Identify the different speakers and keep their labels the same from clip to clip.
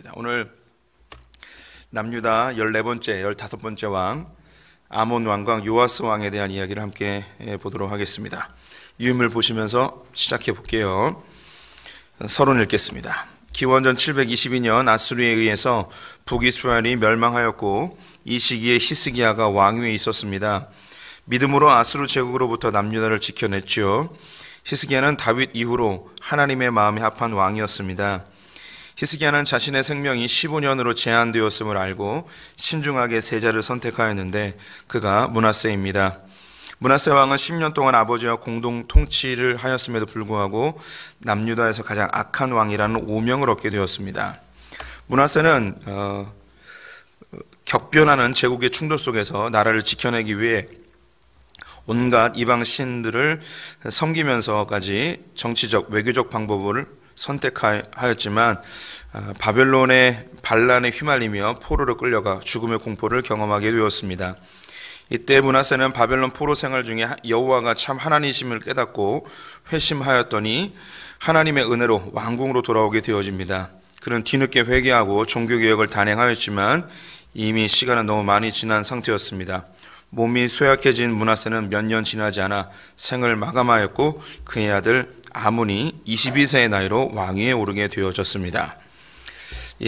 Speaker 1: 하겠습니다. 오늘 남유다 14번째, 15번째 왕 아몬 왕과 요아스 왕에 대한 이야기를 함께 보도록 하겠습니다. 유인물 보시면서 시작해 볼게요. 서론 읽겠습니다. 기원전 722년 아수르에 의해서 북이스라엘이 멸망하였고 이 시기에 히스기야가 왕위에 있었습니다. 믿음으로 아수르 제국으로부터 남유다를 지켜냈죠. 히스기야는 다윗 이후로 하나님의 마음에 합한 왕이었습니다. 히스기야는 자신의 생명이 15년으로 제한되었음을 알고 신중하게 세자를 선택하였는데 그가 므낫세입니다. 므낫세 왕은 10년 동안 아버지와 공동 통치를 하였음에도 불구하고 남유다에서 가장 악한 왕이라는 오명을 얻게 되었습니다. 므낫세는 격변하는 제국의 충돌 속에서 나라를 지켜내기 위해 온갖 이방 신들을 섬기면서까지 정치적 외교적 방법을 선택하였지만 바벨론의 반란에 휘말리며 포로로 끌려가 죽음의 공포를 경험하게 되었습니다. 이때 므낫세는 바벨론 포로 생활 중에 여호와가 참 하나님이심을 깨닫고 회심하였더니 하나님의 은혜로 왕궁으로 돌아오게 되어집니다. 그는 뒤늦게 회개하고 종교개혁을 단행하였지만 이미 시간은 너무 많이 지난 상태였습니다. 몸이 쇠약해진 므낫세는 몇 년 지나지 않아 생을 마감하였고 그의 아들 아몬이 22세의 나이로 왕위에 오르게 되어졌습니다.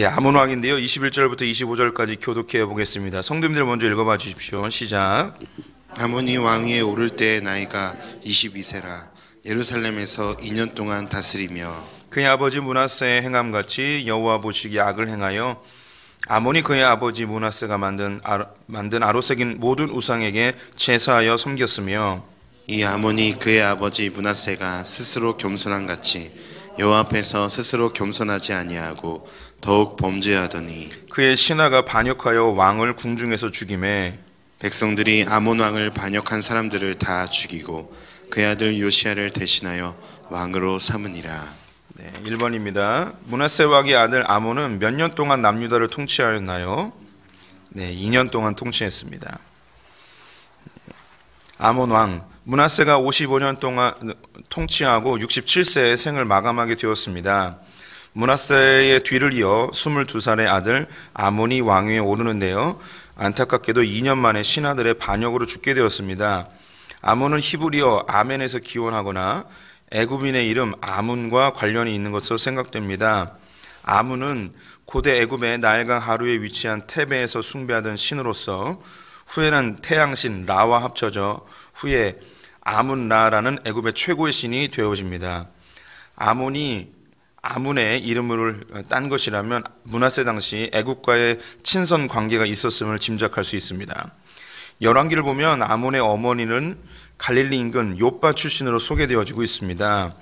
Speaker 1: 아몬 왕인데요. 21절부터 25절까지 교독해 보겠습니다. 성도님들 먼저 읽어봐 주십시오. 시작.
Speaker 2: 아몬이 왕위에 오를 때의 나이가 22세라 예루살렘에서 2년 동안 다스리며
Speaker 1: 그의 아버지 므낫세의 행함같이 여호와 보시기에 악을 행하여 아몬이 그의 아버지 므낫세가 만든 아로색인 모든 우상에게 제사하여 섬겼으며
Speaker 2: 이 아몬이 그의 아버지 므낫세가 스스로 겸손한 같이 여호와 앞에서 스스로 겸손하지 아니하고 더욱 범죄하더니
Speaker 1: 그의 신하가 반역하여 왕을 궁중에서 죽이매
Speaker 2: 백성들이 아몬 왕을 반역한 사람들을 다 죽이고 그의 아들 요시야를 대신하여 왕으로 삼으니라.
Speaker 1: 1번입니다. 므낫세 왕의 아들 아몬은 몇 년 동안 남유다를 통치하였나요? 2년 동안 통치했습니다. 아몬 왕 므낫세가 55년 동안 통치하고 67세에 생을 마감하게 되었습니다. 므낫세의 뒤를 이어 22살의 아들 아몬이 왕위에 오르는데요. 안타깝게도 2년 만에 신하들의 반역으로 죽게 되었습니다. 아몬은 히브리어 아멘에서 기원하거나 애굽인의 이름 아문과 관련이 있는 것으로 생각됩니다. 아문은 고대 애굽의 나일강 하류에 위치한 테베에서 숭배하던 신으로서 후에는 태양신 라와 합쳐져 후에 아문라라는 애굽의 최고의 신이 되어집니다. 아문의 이름을 딴 것이라면 므낫세 당시 애굽과의 친선 관계가 있었음을 짐작할 수 있습니다. 열왕기를 보면 아몬의 어머니는 갈릴리 인근 요빠 출신으로 소개되어지고 있습니다.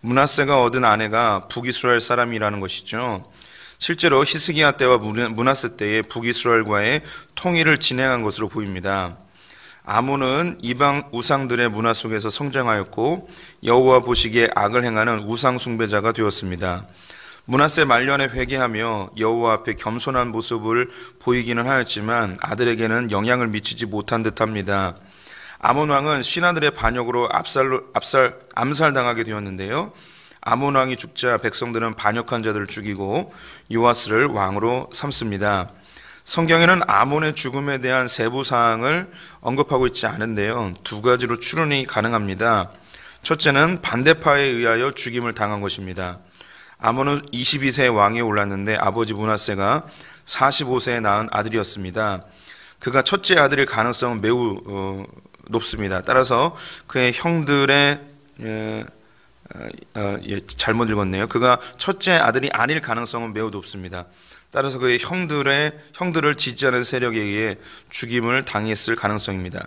Speaker 1: 므낫세가 얻은 아내가 북이스라엘 사람이라는 것이죠. 실제로 히스기야 때와 므낫세 때에 북이스라엘과의 통일을 진행한 것으로 보입니다. 아몬은 이방 우상들의 문화 속에서 성장하였고 여호와 보시기에 악을 행하는 우상 숭배자가 되었습니다. 므낫세 말년에 회개하며 여호와 앞에 겸손한 모습을 보이기는 하였지만 아들에게는 영향을 미치지 못한 듯합니다. 아몬 왕은 신하들의 반역으로 암살당하게 되었는데요. 아몬 왕이 죽자 백성들은 반역한 자들을 죽이고 요아스를 왕으로 삼습니다. 성경에는 아몬의 죽음에 대한 세부 사항을 언급하고 있지 않은데요. 두 가지로 추론이 가능합니다. 첫째는 반대파에 의하여 죽임을 당한 것입니다. 아몬은 22세에 왕위에 올랐는데 아버지 므낫세가 45세에 낳은 아들이었습니다. 그가 첫째 아들일 가능성은 매우 높습니다. 따라서 그의 형들의 잘못 읽었네요. 그가 첫째 아들이 아닐 가능성은 매우 높습니다. 따라서 그의 형들을 지지하는 세력에 의해 죽임을 당했을 가능성입니다.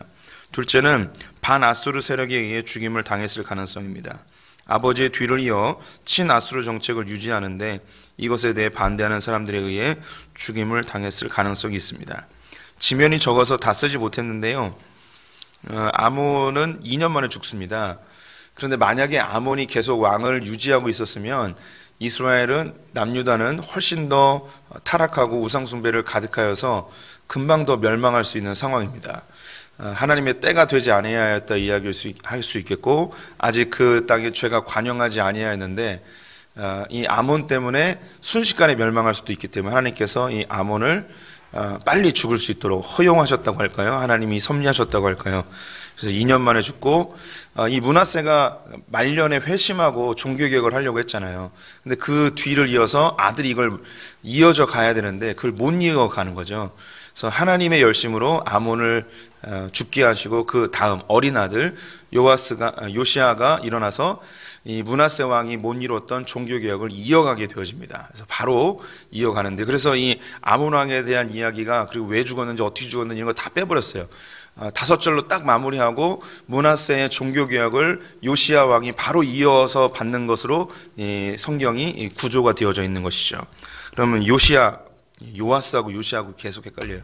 Speaker 1: 둘째는 반아수르 세력에 의해 죽임을 당했을 가능성입니다. 아버지의 뒤를 이어 친아수르 정책을 유지하는데 이것에 대해 반대하는 사람들에 의해 죽임을 당했을 가능성이 있습니다. 지면이 적어서 다 쓰지 못했는데요. 아몬은 2년 만에 죽습니다. 그런데 만약에 아몬이 계속 왕을 유지하고 있었으면 이스라엘은 남유다는 훨씬 더 타락하고 우상숭배를 가득하여서 금방 더 멸망할 수 있는 상황입니다. 하나님의 때가 되지 아니하였다 이야기할 수 있겠고 아직 그 땅에 죄가 관영하지 아니하였는데 이 아몬 때문에 순식간에 멸망할 수도 있기 때문에 하나님께서 이 아몬을 빨리 죽을 수 있도록 허용하셨다고 할까요? 하나님이 섭리하셨다고 할까요? 그래서 2년 만에 죽고, 이 므낫세가 말년에 회심하고 종교개혁을 하려고 했잖아요. 근데 그 뒤를 이어서 아들이 이걸 이어져 가야 되는데 그걸 못 이어가는 거죠. 그래서 하나님의 열심으로 아몬을 죽게 하시고 그 다음 어린 아들 요시아가 일어나서 이 므낫세 왕이 못 이뤘던 종교개혁을 이어가게 되어집니다. 그래서 바로 이어가는데, 그래서 이 아몬 왕에 대한 이야기가, 그리고 왜 죽었는지 어떻게 죽었는지 이런 거 다 빼버렸어요. 5절로 딱 마무리하고 므낫세의 종교개혁을 요시아 왕이 바로 이어서 받는 것으로 이 성경이 구조가 되어져 있는 것이죠. 그러면 요아스하고 요시아하고 계속 헷갈려요.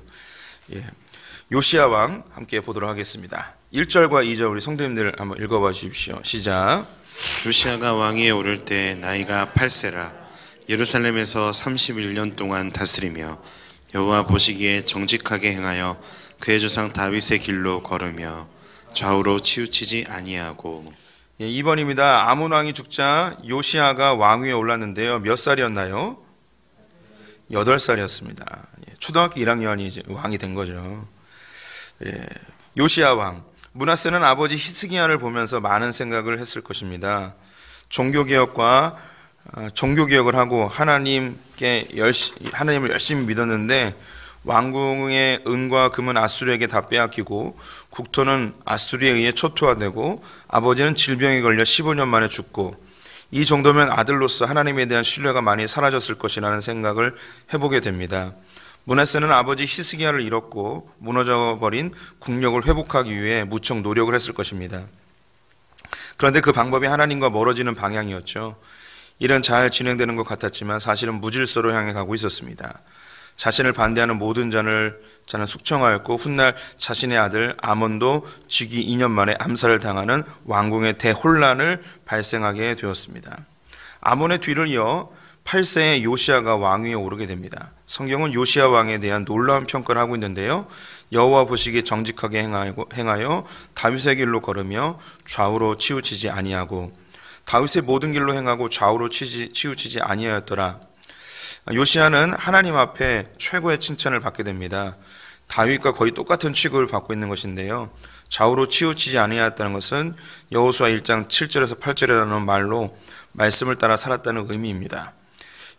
Speaker 1: 요시아 왕 함께 보도록 하겠습니다. 1절과 2절 우리 성도님들 한번 읽어봐 주십시오. 시작.
Speaker 2: 요시아가 왕위에 오를 때 나이가 8세라 예루살렘에서 31년 동안 다스리며 여호와 보시기에 정직하게 행하여 그의 조상 다윗의 길로 걸으며 좌우로 치우치지 아니하고.
Speaker 1: 2번입니다. 아몬 왕이 죽자 요시아가 왕위에 올랐는데요. 몇 살이었나요? 8살이었습니다. 초등학교 1학년이 이제 왕이 된 거죠. 요시아 왕. 므낫세는 아버지 히스기야를 보면서 많은 생각을 했을 것입니다. 종교개혁을 하고 하나님을 열심히 믿었는데 왕궁의 은과 금은 아수르에게 다 빼앗기고 국토는 아수르에 의해 초토화되고 아버지는 질병에 걸려 15년 만에 죽고, 이 정도면 아들로서 하나님에 대한 신뢰가 많이 사라졌을 것이라는 생각을 해보게 됩니다. 므낫세는 아버지 히스기야를 잃었고 무너져버린 국력을 회복하기 위해 무척 노력을 했을 것입니다. 그런데 그 방법이 하나님과 멀어지는 방향이었죠. 일은 잘 진행되는 것 같았지만 사실은 무질서로 향해 가고 있었습니다. 자신을 반대하는 모든 자는 숙청하였고 훗날 자신의 아들 아몬도 즉위 2년 만에 암살을 당하는 왕궁의 대혼란을 발생하게 되었습니다. 아몬의 뒤를 이어 8세의 요시아가 왕위에 오르게 됩니다. 성경은 요시아 왕에 대한 놀라운 평가를 하고 있는데요. 여호와 보시기에 정직하게 행하여 다윗의 길로 걸으며 좌우로 치우치지 아니하고, 다윗의 모든 길로 행하고 좌우로 치우치지 아니하였더라. 요시아는 하나님 앞에 최고의 칭찬을 받게 됩니다. 다윗과 거의 똑같은 취급을 받고 있는 것인데요. 좌우로 치우치지 아니하였다는 것은 여호수아 1장 7절에서 8절이라는 말로 말씀을 따라 살았다는 의미입니다.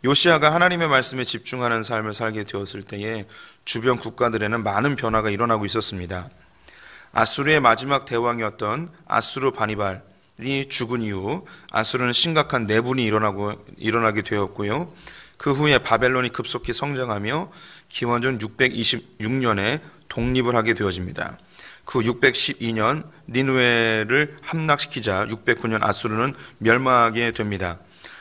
Speaker 1: 요시아가 하나님의 말씀에 집중하는 삶을 살게 되었을 때에 주변 국가들에는 많은 변화가 일어나고 있었습니다. 아수르의 마지막 대왕이었던 아수르 바니발이 죽은 이후 아수르는 심각한 내분이 일어나게 되었고요. 그 후에 바벨론이 급속히 성장하며 기원전 626년에 독립을 하게 되어집니다. 그 612년 니느웨를 함락시키자 609년 아수르는 멸망하게 됩니다.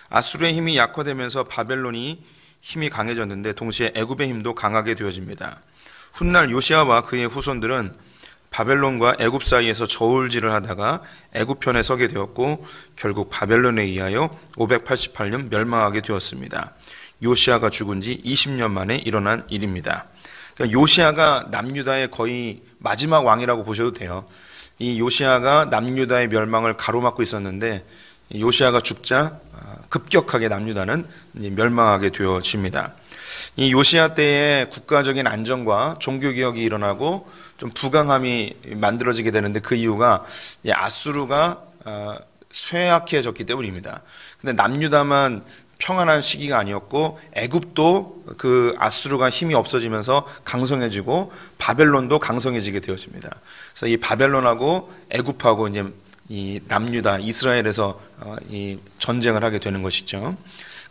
Speaker 1: 아수르의 힘이 약화되면서 바벨론이 힘이 강해졌는데 동시에 애굽의 힘도 강하게 되어집니다. 훗날 요시아와 그의 후손들은 바벨론과 애굽 사이에서 저울질을 하다가 애굽 편에 서게 되었고 결국 바벨론에 의하여 588년 멸망하게 되었습니다. 요시아가 죽은 지 20년 만에 일어난 일입니다. 그러니까 요시아가 남유다의 거의 마지막 왕이라고 보셔도 돼요. 이 요시아가 남유다의 멸망을 가로막고 있었는데 요시아가 죽자 급격하게 남유다는 멸망하게 되어집니다. 이 요시아 때의 국가적인 안정과 종교개혁이 일어나고 좀 부강함이 만들어지게 되는데 그 이유가 아수르가 쇠약해졌기 때문입니다. 근데 남유다만 평안한 시기가 아니었고 애굽도 그 아수르가 힘이 없어지면서 강성해지고 바벨론도 강성해지게 되었습니다. 그래서 이 바벨론하고 애굽하고 이제 이 남유다 이스라엘에서 이 전쟁을 하게 되는 것이죠.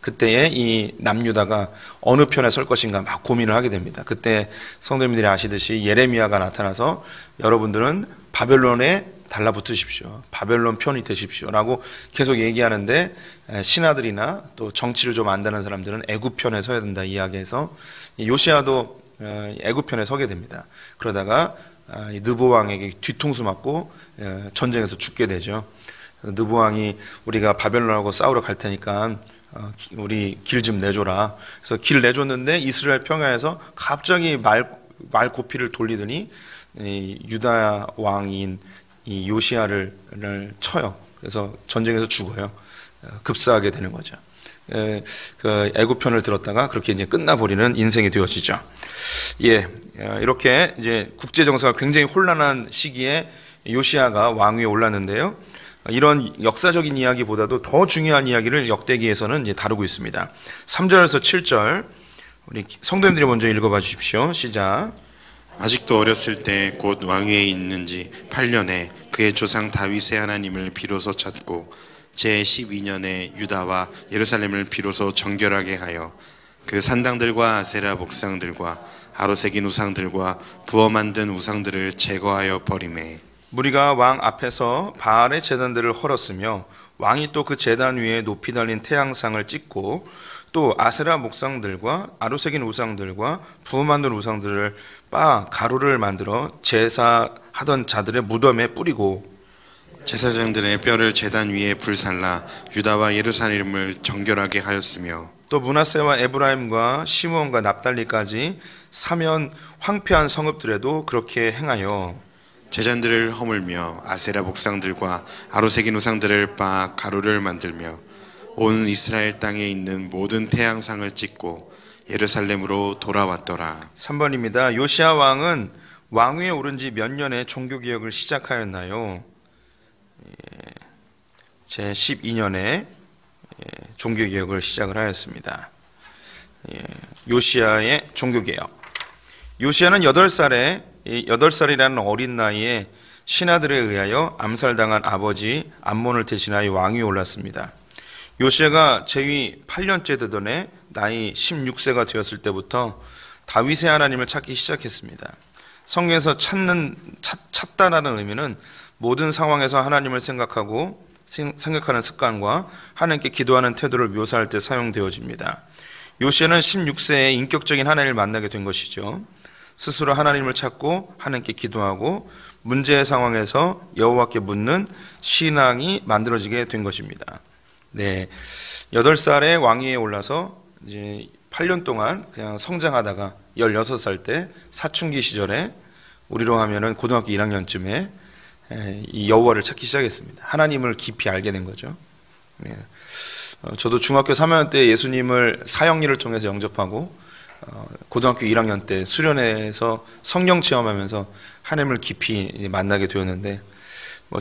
Speaker 1: 그때에 이 남유다가 어느 편에 설 것인가 막 고민을 하게 됩니다. 그때 성도님들이 아시듯이 예레미야가 나타나서 여러분들은 바벨론에 달라붙으십시오. 바벨론 편이 되십시오. 라고 계속 얘기하는데 신하들이나 또 정치를 좀 안다는 사람들은 애굽 편에 서야 된다 이야기해서 요시아도 애굽 편에 서게 됩니다. 그러다가 느보 왕에게 뒤통수 맞고 전쟁에서 죽게 되죠. 느보 왕이 우리가 바벨론하고 싸우러 갈 테니까 우리 길 좀 내줘라. 그래서 길 내줬는데 이스라엘 평야에서 갑자기 말 고피를 돌리더니 유다 왕인 이 요시아를 쳐요. 그래서 전쟁에서 죽어요. 급사하게 되는 거죠. 그 애굽편을 들었다가 그렇게 이제 끝나버리는 인생이 되어지죠. 예, 이렇게 이제 국제 정세가 굉장히 혼란한 시기에 요시야가 왕위에 올랐는데요. 이런 역사적인 이야기보다도 더 중요한 이야기를 역대기에서는 이제 다루고 있습니다. 3절에서 7절 우리 성도님들이 먼저 읽어봐 주십시오. 시작.
Speaker 2: 아직도 어렸을 때 곧 왕위에 있는지 8년에 그의 조상 다윗의 하나님을 비로소 찾고 제12년에 유다와 예루살렘을 비로소 정결하게 하여 그 산당들과 아세라 목상들과 아로새긴 우상들과 부어 만든 우상들을 제거하여 버리매
Speaker 1: 무리가 왕 앞에서 바알의 제단들을 헐었으며 왕이 또 그 제단 위에 높이 달린 태양상을 찍고 또 아세라 목상들과 아로새긴 우상들과 부어 만든 우상들을 빻아 가루를 만들어 제사하던 자들의 무덤에 뿌리고
Speaker 2: 제사장들의 뼈를 제단 위에 불살라 유다와 예루살렘을 정결하게 하였으며
Speaker 1: 또 므낫세와 에브라임과 시므온과 납달리까지 사면 황폐한 성읍들에도 그렇게 행하여
Speaker 2: 제잔들을 허물며 아세라 목상들과 아로새긴 우상들을 빻아 가루를 만들며 온 이스라엘 땅에 있는 모든 태양상을 찍고 예루살렘으로 돌아왔더라.
Speaker 1: 3번입니다. 요시야 왕은 왕위에 오른 지 몇 년에 종교개혁을 시작하였나요? 제12년에 종교개혁을 시작을 하였습니다. 요시야의 종교개혁. 요시야는 8살이라는 어린 나이에 신하들에 의하여 암살당한 아버지 암몬을 대신하여 왕위에 올랐습니다. 요시야가 재위 8년째 되던 해 나이 16세가 되었을 때부터 다윗의 하나님을 찾기 시작했습니다. 성경에서 찾다라는 의미는 모든 상황에서 하나님을 생각하는 습관과 하나님께 기도하는 태도를 묘사할 때 사용되어집니다. 요시야는 16세에 인격적인 하나님을 만나게 된 것이죠. 스스로 하나님을 찾고 하나님께 기도하고 문제의 상황에서 여호와께 묻는 신앙이 만들어지게 된 것입니다. 네, 8살에 왕위에 올라서 이제 8년 동안 그냥 성장하다가 16살 때 사춘기 시절에 우리로 하면은 고등학교 1학년쯤에 이 여호와를 찾기 시작했습니다. 하나님을 깊이 알게 된 거죠. 네. 저도 중학교 3학년 때 예수님을 사형리를 통해서 영접하고 고등학교 1학년 때 수련회에서 성령 체험하면서 하나님을 깊이 만나게 되었는데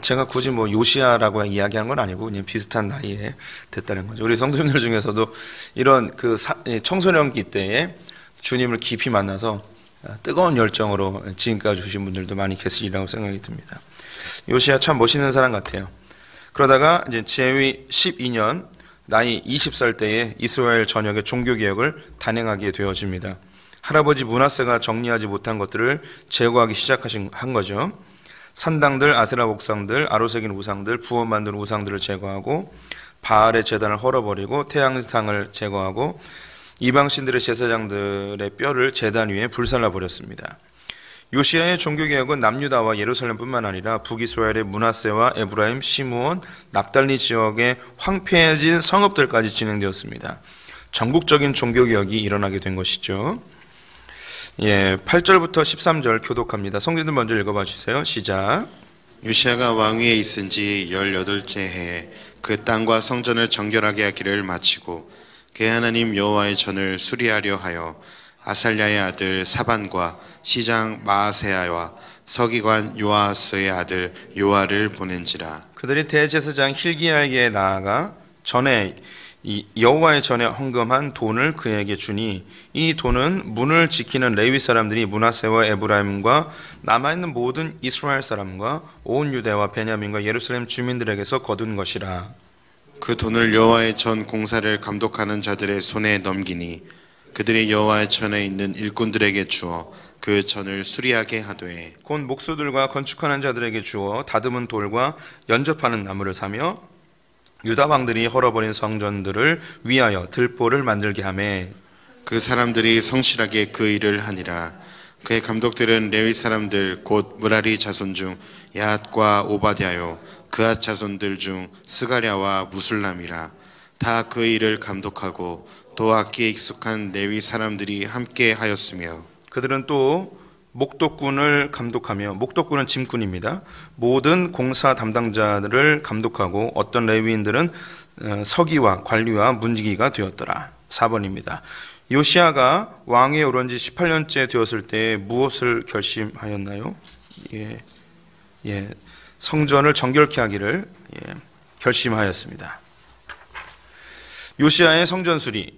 Speaker 1: 제가 굳이 요시야라고 이야기한 건 아니고 그냥 비슷한 나이에 됐다는 거죠. 우리 성도님들 중에서도 이런 그 청소년기 때에 주님을 깊이 만나서 뜨거운 열정으로 지금까지 주신 분들도 많이 계시리라고 생각이 듭니다. 요시야 참 멋있는 사람 같아요. 그러다가 이제 재위 12년 나이 20살 때에 이스라엘 전역의 종교개혁을 단행하게 되어집니다. 할아버지 므낫세가 정리하지 못한 것들을 제거하기 한 거죠. 산당들, 아세라 목상들, 아로새긴 우상들, 부어 만든 우상들을 제거하고 바알의 제단을 헐어버리고 태양상을 제거하고 이방신들의 제사장들의 뼈를 제단 위에 불살라 버렸습니다. 요시야의 종교개혁은 남유다와 예루살렘뿐만 아니라 북이스라엘의 므낫세와 에브라임, 시므온, 납달리 지역의 황폐해진 성읍들까지 진행되었습니다. 전국적인 종교개혁이 일어나게 된 것이죠. 8절부터 13절 교독합니다. 성도들 먼저 읽어봐 주세요. 시작.
Speaker 2: 요시야가 왕위에 있은 지 18째 해에 그 땅과 성전을 정결하게 하기를 마치고 그의 하나님 여호와의 전을 수리하려 하여 아살랴의 아들 사반과 시장 마아세야와 서기관 요아스의 아들 요아를 보낸지라. 그들이
Speaker 1: 대제사장 힐기야에게 나아가 전에 여호와의 전에 헌금한 돈을 그에게 주니 이 돈은 문을 지키는 레위 사람들이 므낫세와 에브라임과 남아있는 모든 이스라엘 사람과 온 유대와 베냐민과 예루살렘 주민들에게서 거둔 것이라.
Speaker 2: 그 돈을 여호와의 전 공사를 감독하는 자들의 손에 넘기니 그들이 여호와의 전에 있는 일꾼들에게 주어 그 전을 수리하게 하되
Speaker 1: 곧 목수들과 건축하는 자들에게 주어 다듬은 돌과 연접하는 나무를 사며 유다 왕들이 헐어버린 성전들을 위하여 들보를 만들게 하매
Speaker 2: 그 사람들이 성실하게 그 일을 하니라. 그의 감독들은 레위 사람들 곧 무라리 자손 중 야앗과 오바댜요 그앗 자손들 중 스가랴와 무술람이라. 다 그 일을 감독하고 또 악기에 익숙한 레위 사람들이 함께 하였으며
Speaker 1: 그들은 또 목독군을 감독하며 목독군은 짐꾼입니다. 모든 공사 담당자들을 감독하고 어떤 레위인들은 서기와 관리와 문지기가 되었더라. 4번입니다. 요시야가 왕위에 오른 지 18년째 되었을 때 무엇을 결심하였나요? 성전을 정결케 하기를 결심하였습니다. 요시야의 성전 수리.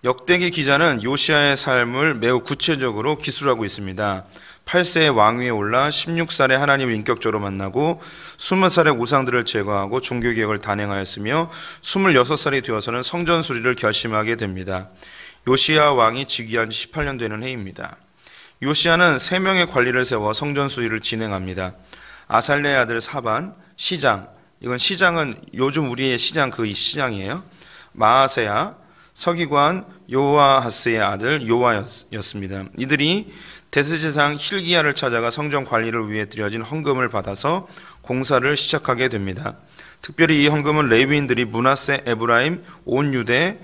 Speaker 1: 역대기 기자는 요시야의 삶을 매우 구체적으로 기술하고 있습니다. 8세의 왕위에 올라 16살에 하나님을 인격적으로 만나고 20살에 우상들을 제거하고 종교개혁을 단행하였으며 26살이 되어서는 성전 수리를 결심하게 됩니다. 요시야 왕이 즉위한 지 18년 되는 해입니다. 요시야는 3명의 관리를 세워 성전 수리를 진행합니다. 아살레의 아들 사반, 시장, 이건 시장은 요즘 우리의 시장 그 시장이에요. 마아세야, 서기관 요아하스의 아들 요아였습니다. 이들이 대제사장 힐기야를 찾아가 성전 관리를 위해 드려진 헌금을 받아서 공사를 시작하게 됩니다. 특별히 이 헌금은 레위인들이 므낫세, 에브라임, 온 유대,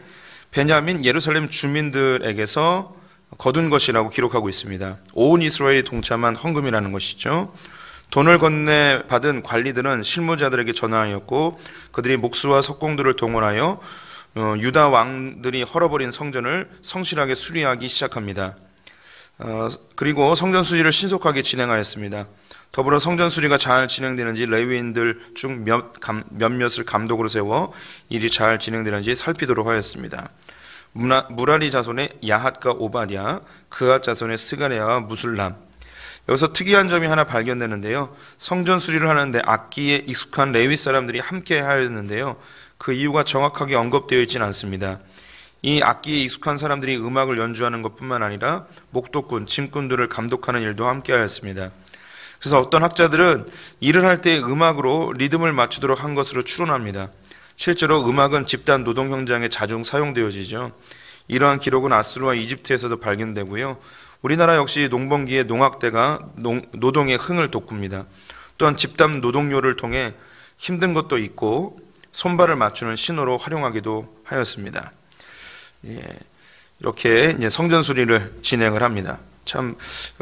Speaker 1: 베냐민, 예루살렘 주민들에게서 거둔 것이라고 기록하고 있습니다. 온 이스라엘이 동참한 헌금이라는 것이죠. 돈을 건네 받은 관리들은 실무자들에게 전하였고 그들이 목수와 석공들을 동원하여 유다 왕들이 헐어버린 성전을 성실하게 수리하기 시작합니다. 그리고 성전 수리를 신속하게 진행하였습니다. 더불어 성전 수리가 잘 진행되는지 레위인들 중 몇몇을 감독으로 세워 일이 잘 진행되는지 살피도록 하였습니다. 무라리 자손의 야핫과 오바댜, 그앗 자손의 스가랴와 무술람. 여기서 특이한 점이 하나 발견되는데요. 성전 수리를 하는데 악기에 익숙한 레위 사람들이 함께 하였는데요. 그 이유가 정확하게 언급되어 있지는 않습니다. 이 악기에 익숙한 사람들이 음악을 연주하는 것뿐만 아니라 목도꾼, 짐꾼들을 감독하는 일도 함께 하였습니다. 그래서 어떤 학자들은 일을 할 때 음악으로 리듬을 맞추도록 한 것으로 추론합니다. 실제로 음악은 집단 노동 현장에 자주 사용되어지죠. 이러한 기록은 아수르와 이집트에서도 발견되고요. 우리나라 역시 농번기에 농악대가 노동의 흥을 돋굽니다. 또한 집단 노동요를 통해 힘든 것도 있고 손발을 맞추는 신호로 활용하기도 하였습니다. 이렇게 이제 성전 수리를 진행을 합니다. 참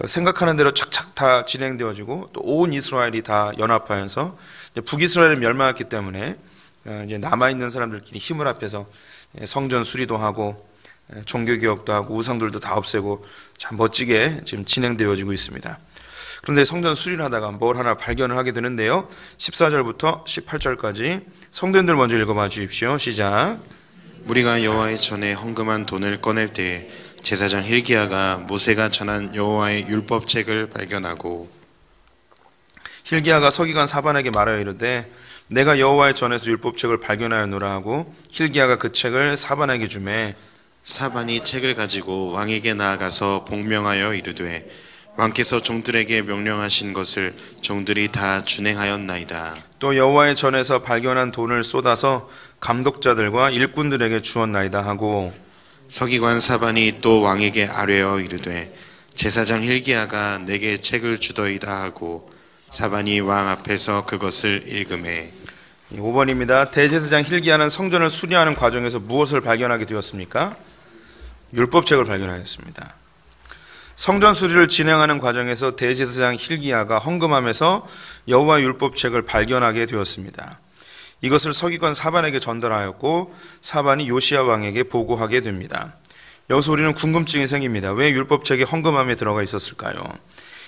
Speaker 1: 생각하는 대로 착착 다 진행되어지고 또 온 이스라엘이 다 연합하여서 북이스라엘이 멸망했기 때문에 이제 남아 있는 사람들끼리 힘을 합해서 성전 수리도 하고 종교개혁도 하고 우상들도 다 없애고 참 멋지게 지금 진행되어지고 있습니다. 그런데 성전 수리를 하다가 뭘 하나 발견을 하게 되는데요. 14절부터 18절까지 성도님들 먼저 읽어봐 주십시오. 시작.
Speaker 2: 우리가 여호와의 전에 헌금한 돈을 꺼낼 때에 제사장 힐기야가 모세가 전한 여호와의 율법책을 발견하고
Speaker 1: 힐기야가 서기관 사반에게 말하여 이르되 내가 여호와의 전에서 율법책을 발견하였노라 하고 힐기야가 그 책을 사반에게 주매
Speaker 2: 사반이 책을 가지고 왕에게 나아가서 복명하여 이르되 왕께서 종들에게 명령하신 것을 종들이 다 준행하였나이다.
Speaker 1: 또 여호와의 전에서 발견한 돈을 쏟아서 감독자들과 일꾼들에게 주었나이다 하고
Speaker 2: 서기관 사반이 또 왕에게 아뢰어 이르되 제사장 힐기야가 내게 책을 주더이다 하고 사반이 왕 앞에서 그것을 읽음에
Speaker 1: 5번입니다. 대제사장 힐기야는 성전을 수리하는 과정에서 무엇을 발견하게 되었습니까? 율법책을 발견하였습니다. 성전 수리를 진행하는 과정에서 대제사장 힐기야가 헌금하면서 여호와 율법책을 발견하게 되었습니다. 이것을 서기관 사반에게 전달하였고 사반이 요시야 왕에게 보고하게 됩니다. 여기서 우리는 궁금증이 생깁니다. 왜 율법책이 헌금함에 들어가 있었을까요?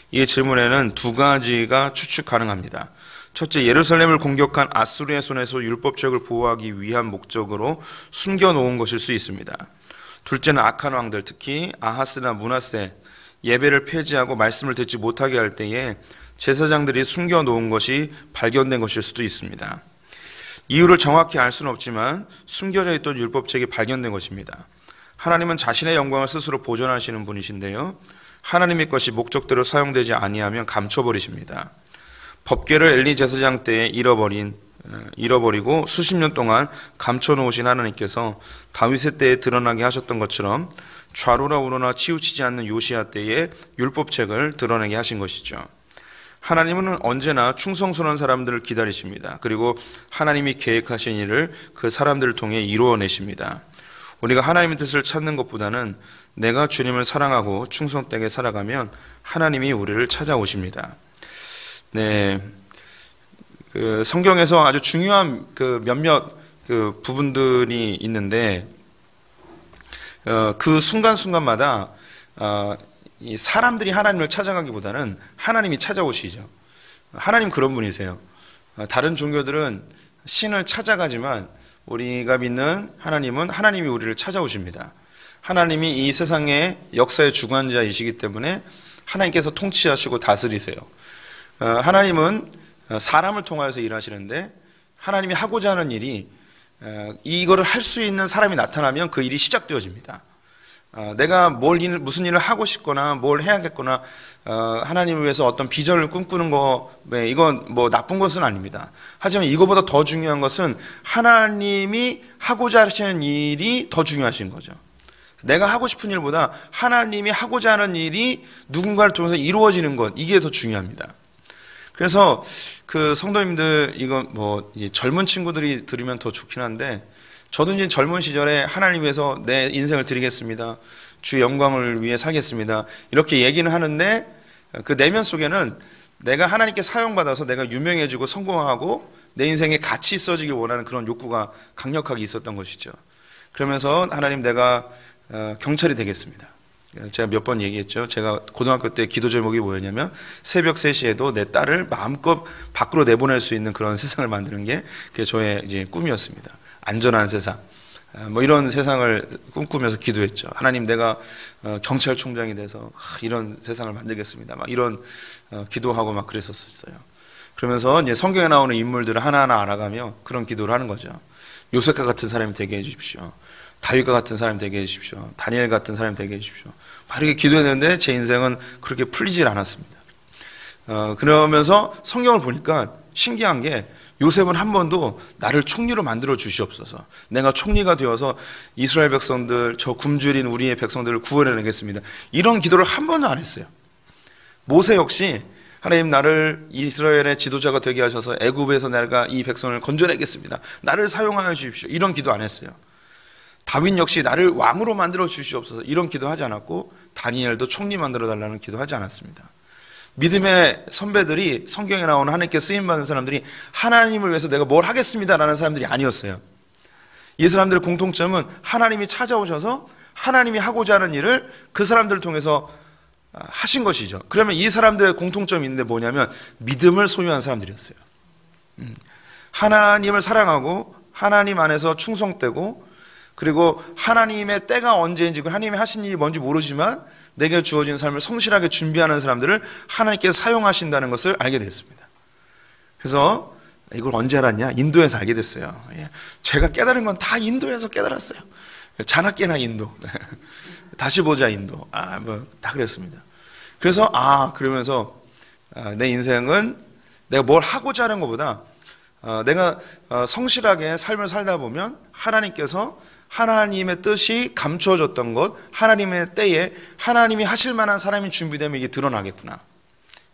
Speaker 1: 이 질문에는 두 가지가 추측 가능합니다. 첫째, 예루살렘을 공격한 아수르의 손에서 율법책을 보호하기 위한 목적으로 숨겨놓은 것일 수 있습니다. 둘째는 악한 왕들, 특히 아하스나 므낫세, 예배를 폐지하고 말씀을 듣지 못하게 할 때에 제사장들이 숨겨놓은 것이 발견된 것일 수도 있습니다. 이유를 정확히 알 수는 없지만 숨겨져 있던 율법책이 발견된 것입니다. 하나님은 자신의 영광을 스스로 보존하시는 분이신데요. 하나님의 것이 목적대로 사용되지 아니하면 감춰버리십니다. 법궤를 엘리 제사장 때에 잃어버리고 수십 년 동안 감춰놓으신 하나님께서 다윗의 때에 드러나게 하셨던 것처럼 좌로나 우로나 치우치지 않는 요시야 때에 율법책을 드러내게 하신 것이죠. 하나님은 언제나 충성스러운 사람들을 기다리십니다. 그리고 하나님이 계획하신 일을 그 사람들을 통해 이루어내십니다. 우리가 하나님의 뜻을 찾는 것보다는 내가 주님을 사랑하고 충성되게 살아가면 하나님이 우리를 찾아오십니다. 네, 성경에서 아주 중요한 몇몇 그 부분들이 있는데 그 순간순간마다 이 사람들이 하나님을 찾아가기보다는 하나님이 찾아오시죠. 하나님 그런 분이세요. 다른 종교들은 신을 찾아가지만 우리가 믿는 하나님은 하나님이 우리를 찾아오십니다. 하나님이 이 세상의 역사의 주관자이시기 때문에 하나님께서 통치하시고 다스리세요. 하나님은 사람을 통하여서 일하시는데 하나님이 하고자 하는 일이 이거를 할 수 있는 사람이 나타나면 그 일이 시작되어집니다. 내가 무슨 일을 하고 싶거나 뭘 해야겠거나 하나님을 위해서 어떤 비전을 꿈꾸는 거 이건 뭐 나쁜 것은 아닙니다. 하지만 이거보다 더 중요한 것은 하나님이 하고자 하시는 일이 더 중요하신 거죠. 내가 하고 싶은 일보다 하나님이 하고자 하는 일이 누군가를 통해서 이루어지는 것, 이게 더 중요합니다. 그래서 그 성도님들, 이건 뭐 젊은 친구들이 들으면 더 좋긴 한데, 저도 이제 젊은 시절에 하나님 위해서 내 인생을 드리겠습니다. 주의 영광을 위해 살겠습니다. 이렇게 얘기는 하는데 그 내면 속에는 내가 하나님께 사용받아서 내가 유명해지고 성공하고 내 인생에 가치 있어지길 원하는 그런 욕구가 강력하게 있었던 것이죠. 그러면서 하나님, 내가 경찰이 되겠습니다. 제가 몇 번 얘기했죠. 제가 고등학교 때 기도 제목이 뭐였냐면 새벽 3시에도 내 딸을 마음껏 밖으로 내보낼 수 있는 그런 세상을 만드는 게 그게 저의 이제 꿈이었습니다. 안전한 세상, 뭐 이런 세상을 꿈꾸면서 기도했죠. 하나님, 내가 경찰총장이 돼서 이런 세상을 만들겠습니다. 막 이런 기도하고 막 그랬었어요. 그러면서 이제 성경에 나오는 인물들을 하나하나 알아가며 그런 기도를 하는 거죠. 요셉과 같은 사람이 되게 해주십시오. 다윗과 같은 사람이 되게 해주십시오. 다니엘 같은 사람이 되게 해주십시오. 막 이렇게 기도했는데 제 인생은 그렇게 풀리질 않았습니다. 그러면서 성경을 보니까 신기한 게, 요셉은 한 번도 나를 총리로 만들어 주시옵소서, 내가 총리가 되어서 이스라엘 백성들, 저 굶주린 우리의 백성들을 구원해내겠습니다, 이런 기도를 한 번도 안 했어요. 모세 역시 하나님, 나를 이스라엘의 지도자가 되게 하셔서 애굽에서 내가 이 백성을 건져내겠습니다, 나를 사용하여 주십시오, 이런 기도 안 했어요. 다윗 역시 나를 왕으로 만들어 주시옵소서, 이런 기도 하지 않았고, 다니엘도 총리 만들어 달라는 기도 하지 않았습니다. 믿음의 선배들이, 성경에 나오는 하나님께 쓰임받은 사람들이 하나님을 위해서 내가 뭘 하겠습니다라는 사람들이 아니었어요. 이 사람들의 공통점은 하나님이 찾아오셔서 하나님이 하고자 하는 일을 그 사람들을 통해서 하신 것이죠. 그러면 이 사람들의 공통점이 있는데 뭐냐면 믿음을 소유한 사람들이었어요. 하나님을 사랑하고 하나님 안에서 충성되고, 그리고 하나님의 때가 언제인지, 하나님이 하신 일이 뭔지 모르지만 내게 주어진 삶을 성실하게 준비하는 사람들을 하나님께서 사용하신다는 것을 알게 됐습니다. 그래서 이걸 언제 알았냐? 인도에서 알게 됐어요. 제가 깨달은 건 다 인도에서 깨달았어요. 자나깨나 인도. 다시 보자 인도. 다 그랬습니다. 그래서 그러면서 내 인생은 내가 뭘 하고자 하는 것보다 내가 성실하게 삶을 살다 보면 하나님께서 하나님의 뜻이 감추어졌던 것, 하나님의 때에 하나님이 하실 만한 사람이 준비되면 이게 드러나겠구나,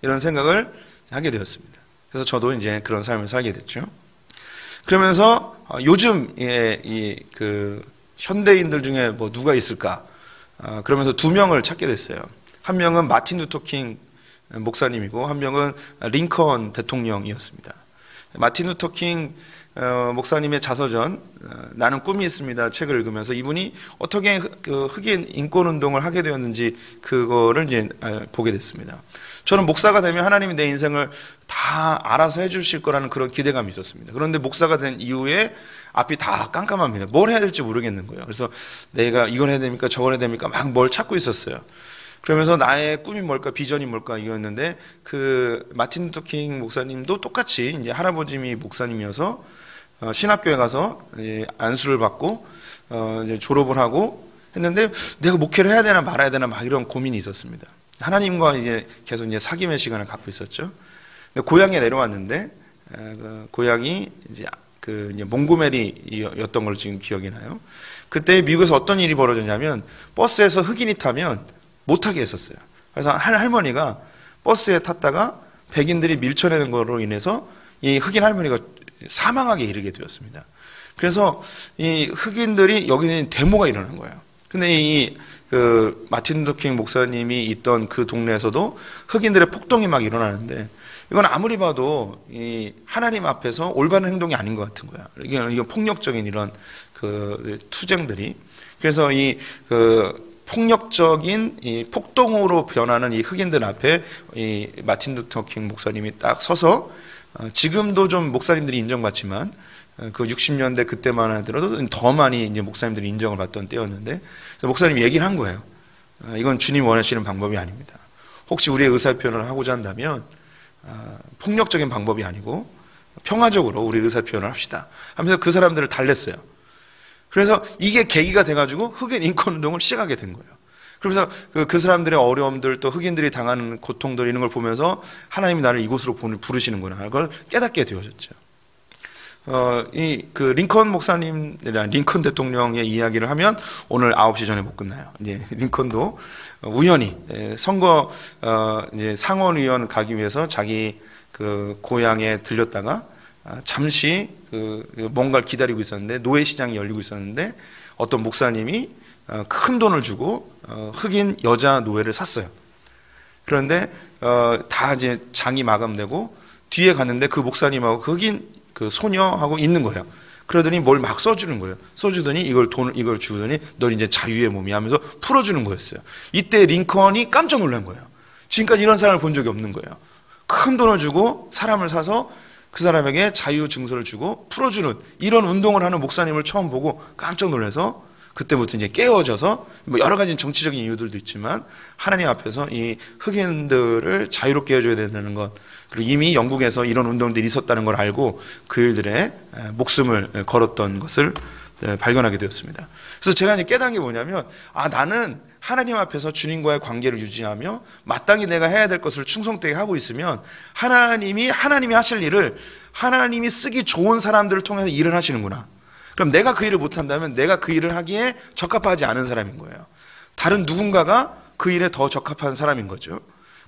Speaker 1: 이런 생각을 하게 되었습니다. 그래서 저도 이제 그런 삶을 살게 됐죠. 그러면서 요즘 그 현대인들 중에 뭐 누가 있을까? 그러면서 2명을 찾게 됐어요. 한 명은 마틴 루터 킹 목사님이고 한 명은 링컨 대통령이었습니다. 마틴 루터 킹 목사님의 자서전 나는 꿈이 있습니다 책을 읽으면서 이분이 어떻게 그 흑인 인권 운동을 하게 되었는지 그거를 이제 보게 됐습니다. 저는 목사가 되면 하나님이 내 인생을 다 알아서 해주실 거라는 그런 기대감이 있었습니다. 그런데 목사가 된 이후에 앞이 다 깜깜합니다. 뭘 해야 될지 모르겠는 거예요. 그래서 내가 이걸 해야 됩니까 저걸 해야 됩니까 막 뭘 찾고 있었어요. 그러면서 나의 꿈이 뭘까, 비전이 뭘까, 이거였는데 그 마틴 루터 킹 목사님도 똑같이 이제 할아버님이 목사님이어서 신학교에 가서 안수를 받고 이제 졸업을 하고 했는데 내가 목회를 해야 되나 말아야 되나 막 이런 고민이 있었습니다. 하나님과 이제 계속 이제 사귐의 시간을 갖고 있었죠. 근데 고향에 내려왔는데 그 고향이 이제 그 몽고메리였던 걸로 지금 기억이 나요. 그때 미국에서 어떤 일이 벌어졌냐면 버스에서 흑인이 타면 못하게 했었어요. 그래서 한 할머니가 버스에 탔다가 백인들이 밀쳐내는 거로 인해서 이 흑인 할머니가 사망하게 이르게 되었습니다. 그래서 이 흑인들이 여기는 데모가 일어난 거예요. 근데 그 마틴 루터 킹 목사님이 있던 그 동네에서도 흑인들의 폭동이 막 일어나는데 이건 아무리 봐도 이 하나님 앞에서 올바른 행동이 아닌 것 같은 거야. 이게 폭력적인 이런 그 투쟁들이. 그래서 이 폭력적인 이 폭동으로 변하는 이 흑인들 앞에 이 마틴 루터 킹 목사님이 딱 서서, 지금도 좀 목사님들이 인정받지만 그 60년대 그때만 하더라도 더 많이 이제 목사님들이 인정을 받던 때였는데, 그래서 목사님이 얘기를 한 거예요. 이건 주님 원하시는 방법이 아닙니다. 혹시 우리의 의사표현을 하고자 한다면 폭력적인 방법이 아니고 평화적으로 우리 의사표현을 합시다 하면서 그 사람들을 달랬어요. 그래서 이게 계기가 돼가지고 흑인 인권운동을 시작하게 된 거예요. 그러면서 그 사람들의 어려움들, 또 흑인들이 당하는 고통들, 이런 걸 보면서 하나님이 나를 이곳으로 부르시는구나, 그걸 깨닫게 되어졌죠. 링컨 목사님이랑 링컨 대통령의 이야기를 하면 오늘 9시 전에 못 끝나요. 이제 링컨도 우연히 선거 이제 상원의원 가기 위해서 자기 그 고향에 들렸다가 잠시 뭔가를 기다리고 있었는데, 노예 시장이 열리고 있었는데 어떤 목사님이 큰 돈을 주고 흑인 여자 노예를 샀어요. 그런데 다 이제 장이 마감되고 뒤에 갔는데 그 목사님하고 그 흑인 그 소녀하고 있는 거예요. 그러더니 뭘 막 써주는 거예요. 써주더니 이걸 주더니 너 이제 자유의 몸이 하면서 풀어주는 거였어요. 이때 링컨이 깜짝 놀란 거예요. 지금까지 이런 사람을 본 적이 없는 거예요. 큰 돈을 주고 사람을 사서 그 사람에게 자유 증서를 주고 풀어주는 이런 운동을 하는 목사님을 처음 보고 깜짝 놀라서, 그때부터 이제 깨어져서 뭐 여러 가지 정치적인 이유들도 있지만 하나님 앞에서 이 흑인들을 자유롭게 해줘야 된다는 것, 그리고 이미 영국에서 이런 운동들이 있었다는 걸 알고 그 일들의 목숨을 걸었던 것을 발견하게 되었습니다. 그래서 제가 이제 깨달은 게 뭐냐면, 나는 하나님 앞에서 주님과의 관계를 유지하며 마땅히 내가 해야 될 것을 충성되게 하고 있으면 하나님이 하실 일을 하나님이 쓰기 좋은 사람들을 통해서 일을 하시는구나. 그럼 내가 그 일을 못한다면 내가 그 일을 하기에 적합하지 않은 사람인 거예요. 다른 누군가가 그 일에 더 적합한 사람인 거죠.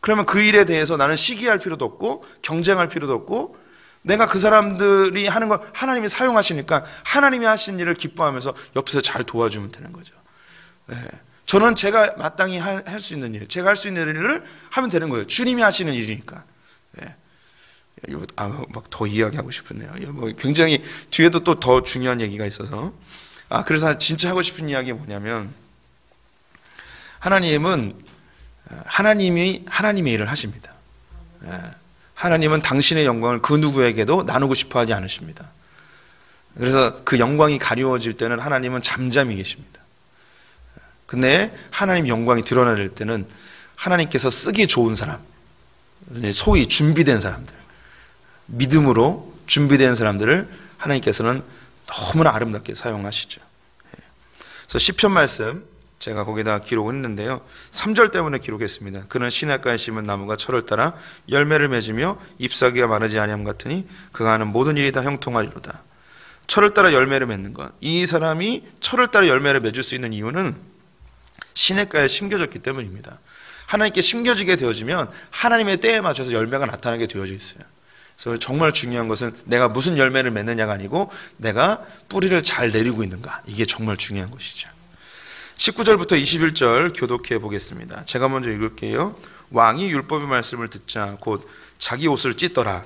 Speaker 1: 그러면 그 일에 대해서 나는 시기할 필요도 없고 경쟁할 필요도 없고, 내가 그 사람들이 하는 걸 하나님이 사용하시니까 하나님이 하신 일을 기뻐하면서 옆에서 잘 도와주면 되는 거죠. 저는 제가 마땅히 할 수 있는 일, 제가 할 수 있는 일을 하면 되는 거예요. 주님이 하시는 일이니까. 막 더 이야기하고 싶네요. 뭐 굉장히 뒤에도 또 더 중요한 얘기가 있어서. 그래서 진짜 하고 싶은 이야기가 뭐냐면, 하나님은 하나님이 하나님의 일을 하십니다. 하나님은 당신의 영광을 그 누구에게도 나누고 싶어 하지 않으십니다. 그래서 그 영광이 가려워질 때는 하나님은 잠잠히 계십니다. 근데 하나님 영광이 드러날 때는 하나님께서 쓰기 좋은 사람, 소위 준비된 사람들, 믿음으로 준비된 사람들을 하나님께서는 너무나 아름답게 사용하시죠. 그래서 시편 말씀 제가 거기다 기록을 했는데요, 3절 때문에 기록했습니다. 그는 시냇가에 심은 나무가 철을 따라 열매를 맺으며 잎사귀가 마르지 아니함 같으니 그가 하는 모든 일이 다 형통하리로다. 철을 따라 열매를 맺는 것, 이 사람이 철을 따라 열매를 맺을 수 있는 이유는 시냇가에 심겨졌기 때문입니다. 하나님께 심겨지게 되어지면 하나님의 때에 맞춰서 열매가 나타나게 되어져 있어요. 그래서 정말 중요한 것은 내가 무슨 열매를 맺느냐가 아니고 내가 뿌리를 잘 내리고 있는가, 이게 정말 중요한 것이죠. 19절부터 21절 교독해 보겠습니다. 제가 먼저 읽을게요. 왕이 율법의 말씀을 듣자 곧 자기 옷을 찢더라.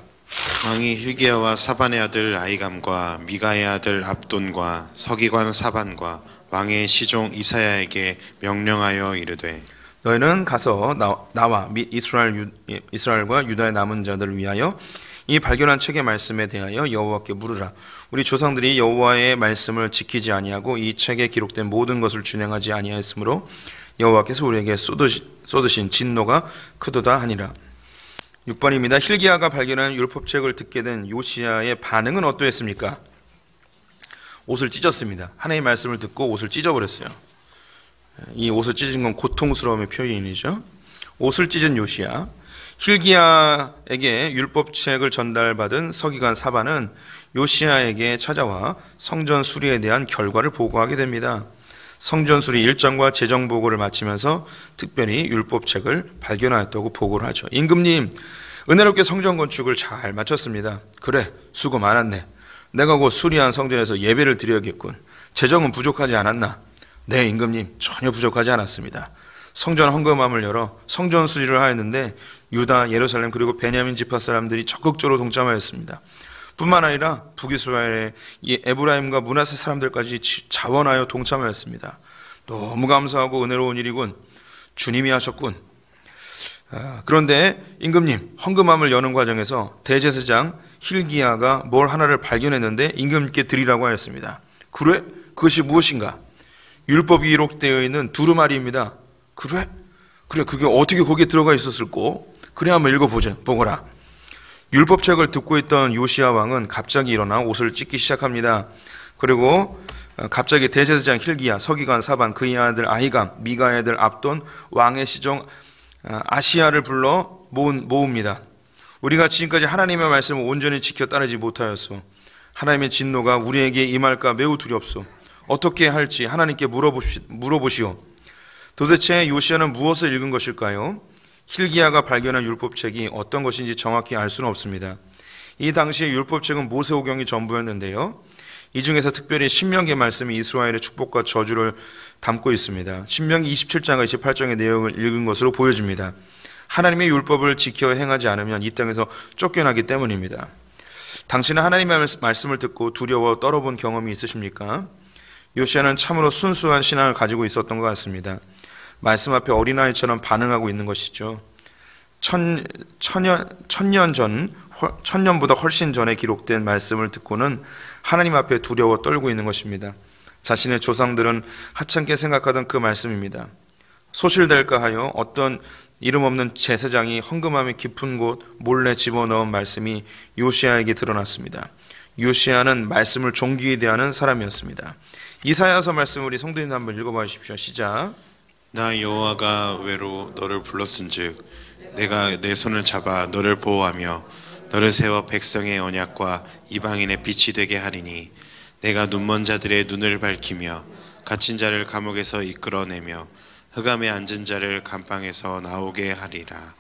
Speaker 2: 왕이 hil기야와 사반의 아들 아히감과 미가의 아들 압돈과 서기관 사반과 왕의 시종 이사야에게 명령하여 이르되,
Speaker 1: 너희는 가서 나와 및 이스라엘과 유다의 남은 자들을 위하여 이 발견한 책의 말씀에 대하여 여호와께 물으라. 우리 조상들이 여호와의 말씀을 지키지 아니하고 이 책에 기록된 모든 것을 준행하지 아니하였으므로 여호와께서 우리에게 쏟으신 진노가 크도다 하니라. 6번입니다. hil기야가 발견한 율법책을 듣게 된 요시야의 반응은 어떠했습니까? 옷을 찢었습니다. 하나님의 말씀을 듣고 옷을 찢어버렸어요. 이 옷을 찢은 건 고통스러움의 표현이죠. 옷을 찢은 요시야. hil기야에게 율법책을 전달받은 서기관 사반은 요시야에게 찾아와 성전 수리에 대한 결과를 보고하게 됩니다. 성전 수리 일정과 재정 보고를 마치면서 특별히 율법책을 발견하였다고 보고를 하죠. 임금님, 은혜롭게 성전 건축을 잘 마쳤습니다. 그래, 수고 많았네. 내가 곧 수리한 성전에서 예배를 드려야겠군. 재정은 부족하지 않았나? 네, 임금님, 전혀 부족하지 않았습니다. 성전 헌금함을 열어 성전 수리를 하였는데 유다, 예루살렘 그리고 베냐민 지파 사람들이 적극적으로 동참하였습니다. 뿐만 아니라 북이스라엘의 에브라임과 므낫세 사람들까지 자원하여 동참하였습니다. 너무 감사하고 은혜로운 일이군. 주님이 하셨군. 그런데 임금님, 헌금함을 여는 과정에서 대제사장 힐기야가 뭘 하나를 발견했는데 임금님께 드리라고 하였습니다. 그래? 그것이 무엇인가? 율법이 기록되어 있는 두루마리입니다. 그래? 그게 어떻게 거기에 들어가 있었을꼬? 그래, 한번 읽어보거라. 율법책을 듣고 있던 요시야 왕은 갑자기 일어나 옷을 찢기 시작합니다. 그리고 갑자기 대제사장 힐기야, 서기관 사반, 그의 아들 아히감, 미가의 아들 압돈, 왕의 시종 아시야를 불러 모읍니다. 우리가 지금까지 하나님의 말씀을 온전히 지켜 따르지 못하였소. 하나님의 진노가 우리에게 임할까 매우 두렵소. 어떻게 할지 하나님께 물어보시오. 도대체 요시야는 무엇을 읽은 것일까요? 힐기야가 발견한 율법책이 어떤 것인지 정확히 알 수는 없습니다. 이 당시의 율법책은 모세오경이 전부였는데요. 이 중에서 특별히 신명기 말씀이 이스라엘의 축복과 저주를 담고 있습니다. 신명기 27장과 28장의 내용을 읽은 것으로 보여집니다. 하나님의 율법을 지켜 행하지 않으면 이 땅에서 쫓겨나기 때문입니다. 당신은 하나님의 말씀을 듣고 두려워 떨어본 경험이 있으십니까? 요시야는 참으로 순수한 신앙을 가지고 있었던 것 같습니다. 말씀 앞에 어린아이처럼 반응하고 있는 것이죠. 천년보다 훨씬 전에 기록된 말씀을 듣고는 하나님 앞에 두려워 떨고 있는 것입니다. 자신의 조상들은 하찮게 생각하던 그 말씀입니다. 소실될까 하여 어떤 이름 없는 제사장이 헌금함의 깊은 곳 몰래 집어넣은 말씀이 요시야에게 드러났습니다. 요시야는 말씀을 존귀히 대하는 사람이었습니다. 이사야서 말씀 우리 성도님 한번 읽어봐 주십시오. 시작.
Speaker 2: 나 여호와가 외로 너를 불렀은즉 내가 내 손을 잡아 너를 보호하며 너를 세워 백성의 언약과 이방인의 빛이 되게 하리니 내가 눈먼 자들의 눈을 밝히며 갇힌 자를 감옥에서 이끌어내며 흑암에 앉은 자를 감방에서 나오게 하리라.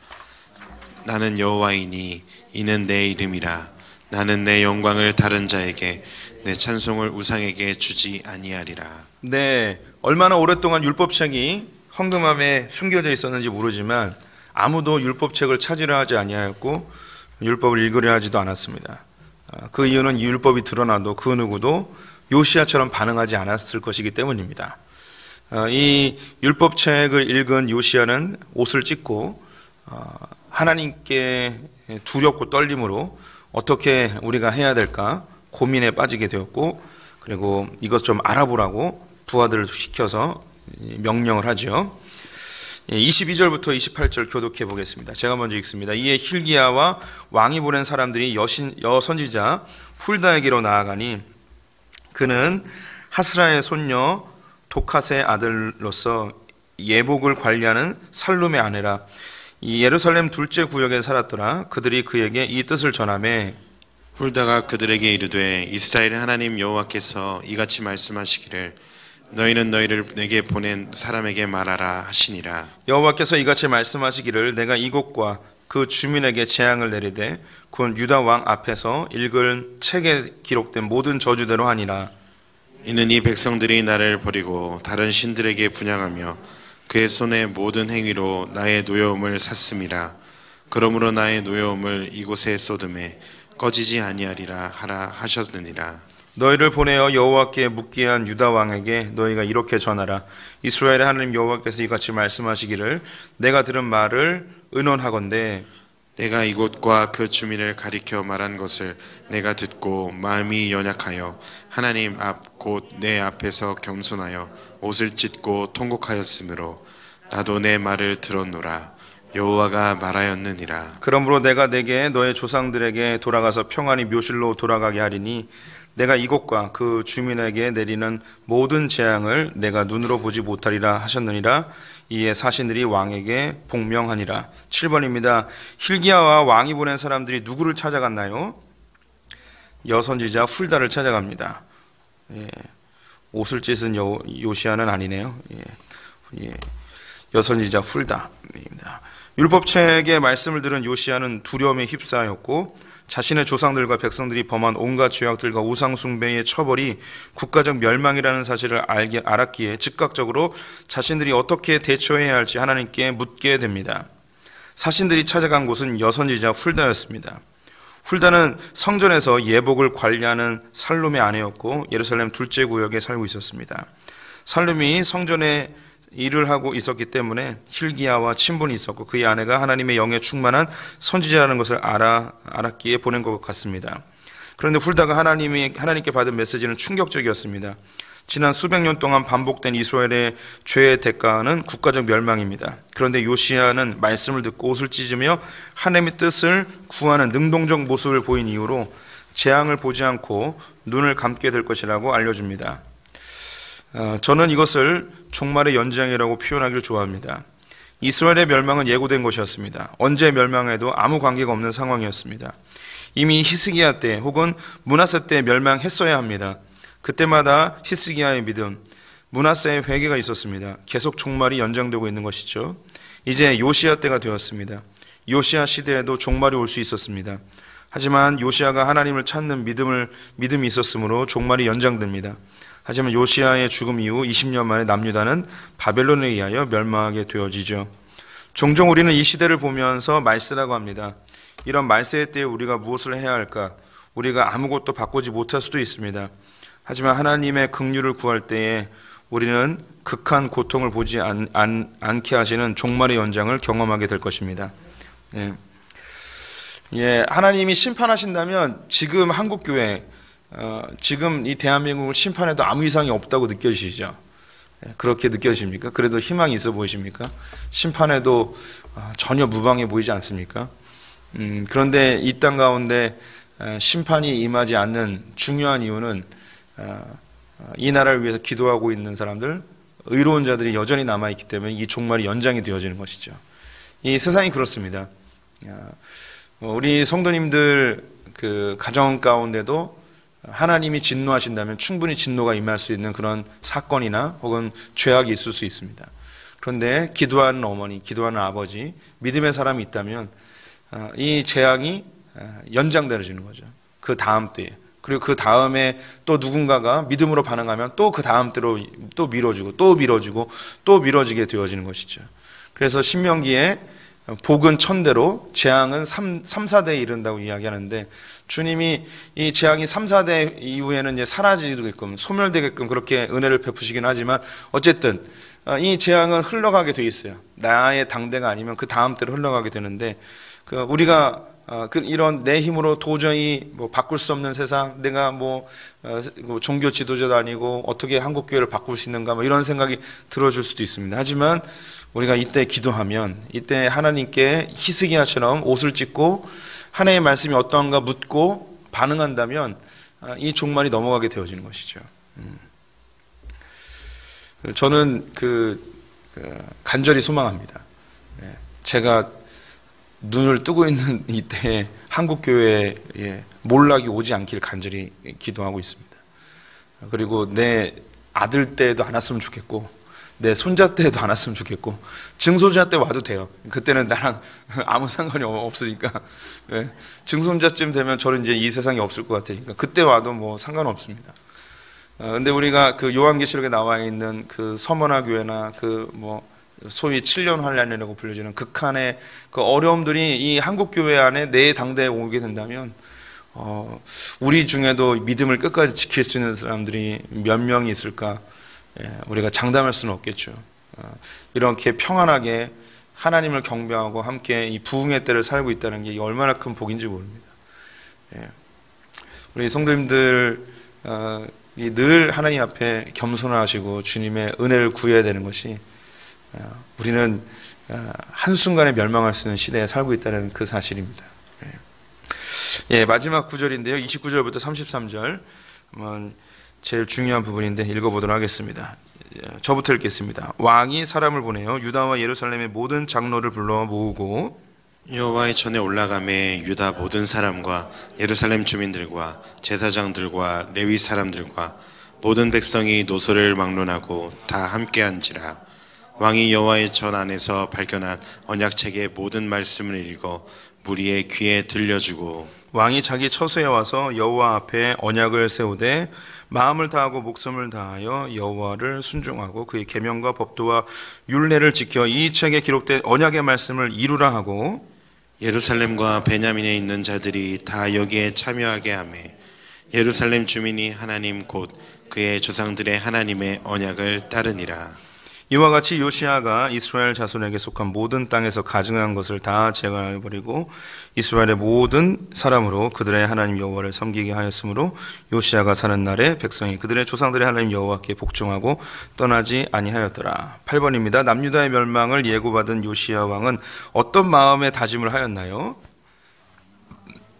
Speaker 2: 나는 여호와이니 이는 내 이름이라. 나는 내 영광을 다른 자에게 내 찬송을 우상에게 주지 아니하리라.
Speaker 1: 네, 얼마나 오랫동안 율법책이 헌금함에 숨겨져 있었는지 모르지만 아무도 율법책을 찾으려 하지 아니하였고 율법을 읽으려 하지도 않았습니다. 그 이유는 이 율법이 드러나도 그 누구도 요시야처럼 반응하지 않았을 것이기 때문입니다. 이 율법책을 읽은 요시야는 옷을 찢고 하나님께 두렵고 떨림으로 어떻게 우리가 해야 될까 고민에 빠지게 되었고, 그리고 이것 좀 알아보라고 부하들을 시켜서 명령을 하죠. 22절부터 28절 교독해 보겠습니다. 제가 먼저 읽습니다. 이에 힐기야와 왕이 보낸 사람들이 여선지자 훌다에게로 나아가니 그는 하스라의 손녀 도카스의 아들로서 예복을 관리하는 살룸의 아내라. 이 예루살렘 둘째 구역에 살았더라. 그들이 그에게 이 뜻을 전하매
Speaker 2: 훌다가 그들에게 이르되 이스라엘 하나님 여호와께서 이같이 말씀하시기를 너희는 너희를 내게 보낸 사람에게 말하라 하시니라.
Speaker 1: 여호와께서 이같이 말씀하시기를 내가 이곳과 그 주민에게 재앙을 내리되 곧 유다 왕 앞에서 읽을 책에 기록된 모든 저주대로 하니라.
Speaker 2: 이는 이 백성들이 나를 버리고 다른 신들에게 분향하며 그의 손의 모든 행위로 나의 노여움을 샀음이라. 그러므로 나의 노여움을 이곳에 쏟음에 꺼지지 아니하리라 하라 하셨느니라.
Speaker 1: 너희를 보내어 여호와께 묻게 한 유다 왕에게 너희가 이렇게 전하라. 이스라엘의 하나님 여호와께서 이같이 말씀하시기를 내가 들은 말을 의논하건대
Speaker 2: 내가 이곳과 그 주민을 가리켜 말한 것을 내가 듣고 마음이 연약하여 하나님 앞 곧 내 앞에서 겸손하여 옷을 찢고 통곡하였으므로 나도 내 말을 들었노라. 여호와가 말하였느니라.
Speaker 1: 그러므로 내가 내게 너의 조상들에게 돌아가서 평안히 묘실로 돌아가게 하리니 내가 이곳과 그 주민에게 내리는 모든 재앙을 내가 눈으로 보지 못하리라 하셨느니라. 이에 사신들이 왕에게 복명하니라. 7번입니다. 힐기야와 왕이 보낸 사람들이 누구를 찾아갔나요? 여선지자 훌다를 찾아갑니다. 옷을 찢은 요시야는 아니네요. 여선지자 훌다입니다. 율법책의 말씀을 들은 요시야는 두려움에 휩싸였고 자신의 조상들과 백성들이 범한 온갖 죄악들과 우상 숭배의 처벌이 국가적 멸망이라는 사실을 알았기에 즉각적으로 자신들이 어떻게 대처해야 할지 하나님께 묻게 됩니다. 사신들이 찾아간 곳은 여선지자 훌다였습니다. 훌다는 성전에서 예복을 관리하는 살룸의 아내였고 예루살렘 둘째 구역에 살고 있었습니다. 살룸이 성전에 일을 하고 있었기 때문에 hil기야와 친분이 있었고 그의 아내가 하나님의 영에 충만한 선지자라는 것을 알았기에 보낸 것 같습니다. 그런데 훌다가 하나님께 받은 메시지는 충격적이었습니다. 지난 수백 년 동안 반복된 이스라엘의 죄의 대가는 국가적 멸망입니다. 그런데 요시야는 말씀을 듣고 옷을 찢으며 하나님의 뜻을 구하는 능동적 모습을 보인 이후로 재앙을 보지 않고 눈을 감게 될 것이라고 알려줍니다. 저는 이것을 종말의 연장이라고 표현하기를 좋아합니다. 이스라엘의 멸망은 예고된 것이었습니다. 언제 멸망해도 아무 관계가 없는 상황이었습니다. 이미 히스기야 때 혹은 므낫세 때 멸망했어야 합니다. 그때마다 히스기야의 믿음, 므낫세의 회개가 있었습니다. 계속 종말이 연장되고 있는 것이죠. 이제 요시야 때가 되었습니다. 요시야 시대에도 종말이 올 수 있었습니다. 하지만 요시야가 하나님을 찾는 믿음이 있었으므로 종말이 연장됩니다. 하지만 요시야의 죽음 이후 20년 만에 남유다는 바벨론에 의하여 멸망하게 되어지죠. 종종 우리는 이 시대를 보면서 말세라고 합니다. 이런 말세의 때에 우리가 무엇을 해야 할까? 우리가 아무것도 바꾸지 못할 수도 있습니다. 하지만 하나님의 긍휼을 구할 때에 우리는 극한 고통을 보지 않게 하시는 종말의 연장을 경험하게 될 것입니다. 하나님이 심판하신다면 지금 한국교회, 지금 이 대한민국을 심판해도 아무 이상이 없다고 느껴지시죠? 그렇게 느껴집니까? 그래도 희망이 있어 보이십니까? 심판해도 전혀 무방해 보이지 않습니까? 그런데 이 땅 가운데 심판이 임하지 않는 중요한 이유는 이 나라를 위해서 기도하고 있는 사람들, 의로운 자들이 여전히 남아있기 때문에 이 종말이 연장이 되어지는 것이죠. 이 세상이 그렇습니다. 우리 성도님들 그 가정 가운데도 하나님이 진노하신다면 충분히 진노가 임할 수 있는 그런 사건이나 혹은 죄악이 있을 수 있습니다. 그런데 기도하는 어머니, 기도하는 아버지, 믿음의 사람이 있다면 이 재앙이 연장되어지는 거죠. 그 다음 때에. 그리고 그 다음에 또 누군가가 믿음으로 반응하면 또 그 다음 때로 또 미뤄지고 또 미뤄지고 또 미뤄지게 되어지는 것이죠. 그래서 신명기에 복은 천대로 재앙은 3, 4대에 이른다고 이야기하는데 주님이 이 재앙이 3, 4대 이후에는 이제 사라지게끔 소멸되게끔 그렇게 은혜를 베푸시긴 하지만 어쨌든 이 재앙은 흘러가게 돼 있어요. 나의 당대가 아니면 그 다음 때로 흘러가게 되는데 우리가 이런 내 힘으로 도저히 바꿀 수 없는 세상, 내가 종교 지도자도 아니고 어떻게 한국 교회를 바꿀 수 있는가 이런 생각이 들어줄 수도 있습니다. 하지만 우리가 이때 기도하면 이때 하나님께 히스기야처럼 옷을 찢고 하나님의 말씀이 어떠한가 묻고 반응한다면 이 종말이 넘어가게 되어지는 것이죠. 저는 간절히 소망합니다. 제가 눈을 뜨고 있는 이때에 한국교회에 몰락이 오지 않길 간절히 기도하고 있습니다. 그리고 내 아들 때에도 안 왔으면 좋겠고 내 손자 때에도 안 왔으면 좋겠고 증손자 때 와도 돼요. 그때는 나랑 아무 상관이 없으니까 증손자쯤 되면 저는 이제 이 세상에 없을 것 같으니까 그때 와도 상관없습니다. 근데 우리가 그 요한계시록에 나와 있는 그 서머나 교회나 소위 7년 환란이라고 불려지는 극한의 그 어려움들이 이 한국 교회 안에 내 당대에 오게 된다면 우리 중에도 믿음을 끝까지 지킬 수 있는 사람들이 몇 명이 있을까? 우리가 장담할 수는 없겠죠. 이렇게 평안하게 하나님을 경배하고 함께 이 부흥의 때를 살고 있다는 게 얼마나 큰 복인지 모릅니다. 우리 성도님들 늘 하나님 앞에 겸손하시고 주님의 은혜를 구해야 되는 것이 우리는 한순간에 멸망할 수 있는 시대에 살고 있다는 그 사실입니다. 마지막 구절인데요. 29절부터 33절 제일 중요한 부분인데 읽어보도록 하겠습니다. 저부터 읽겠습니다. 왕이 사람을 보내어 유다와 예루살렘의 모든 장로를 불러 모으고
Speaker 2: 여호와의 전에 올라가매 유다 모든 사람과 예루살렘 주민들과 제사장들과 레위 사람들과 모든 백성이 노소를 막론하고 다 함께한지라. 왕이 여호와의 전 안에서 발견한 언약책의 모든 말씀을 읽어 무리의 귀에 들려주고
Speaker 1: 왕이 자기 처소에 와서 여호와 앞에 언약을 세우되 마음을 다하고 목숨을 다하여 여호와를 순종하고 그의 계명과 법도와 율례를 지켜 이 책에 기록된 언약의 말씀을 이루라 하고
Speaker 2: 예루살렘과 베냐민에 있는 자들이 다 여기에 참여하게 하매 예루살렘 주민이 하나님 곧 그의 조상들의 하나님의 언약을 따르니라.
Speaker 1: 이와 같이 요시야가 이스라엘 자손에게 속한 모든 땅에서 가증한 것을 다 제거해버리고 이스라엘의 모든 사람으로 그들의 하나님 여호와를 섬기게 하였으므로 요시야가 사는 날에 백성이 그들의 조상들의 하나님 여호와께 복종하고 떠나지 아니하였더라. 8번입니다. 남유다의 멸망을 예고받은 요시야 왕은 어떤 마음의 다짐을 하였나요?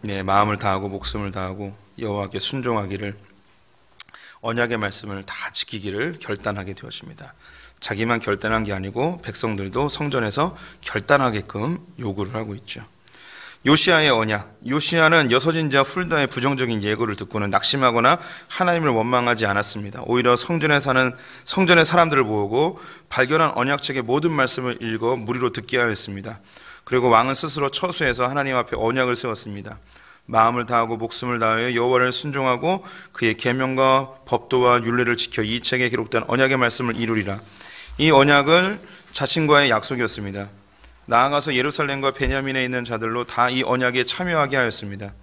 Speaker 1: 네, 마음을 다하고 목숨을 다하고 여호와께 순종하기를, 언약의 말씀을 다 지키기를 결단하게 되어집니다. 자기만 결단한 게 아니고 백성들도 성전에서 결단하게끔 요구를 하고 있죠. 요시야의 언약. 요시야는 여서진 자 훌다의 부정적인 예고를 듣고는 낙심하거나 하나님을 원망하지 않았습니다. 오히려 성전의 사람들을 모으고 발견한 언약책의 모든 말씀을 읽어 무리로 듣게 하였습니다. 그리고 왕은 스스로 처소에서 하나님 앞에 언약을 세웠습니다. 마음을 다하고 목숨을 다하여 여호와를 순종하고 그의 계명과 법도와 율례를 지켜 이 책에 기록된 언약의 말씀을 이루리라. 이 언약은 자신과의 약속이었습니다. 나아가서 예루살렘과 베냐민에 있는 자들로 다 이 언약에 참여하게 하였습니다.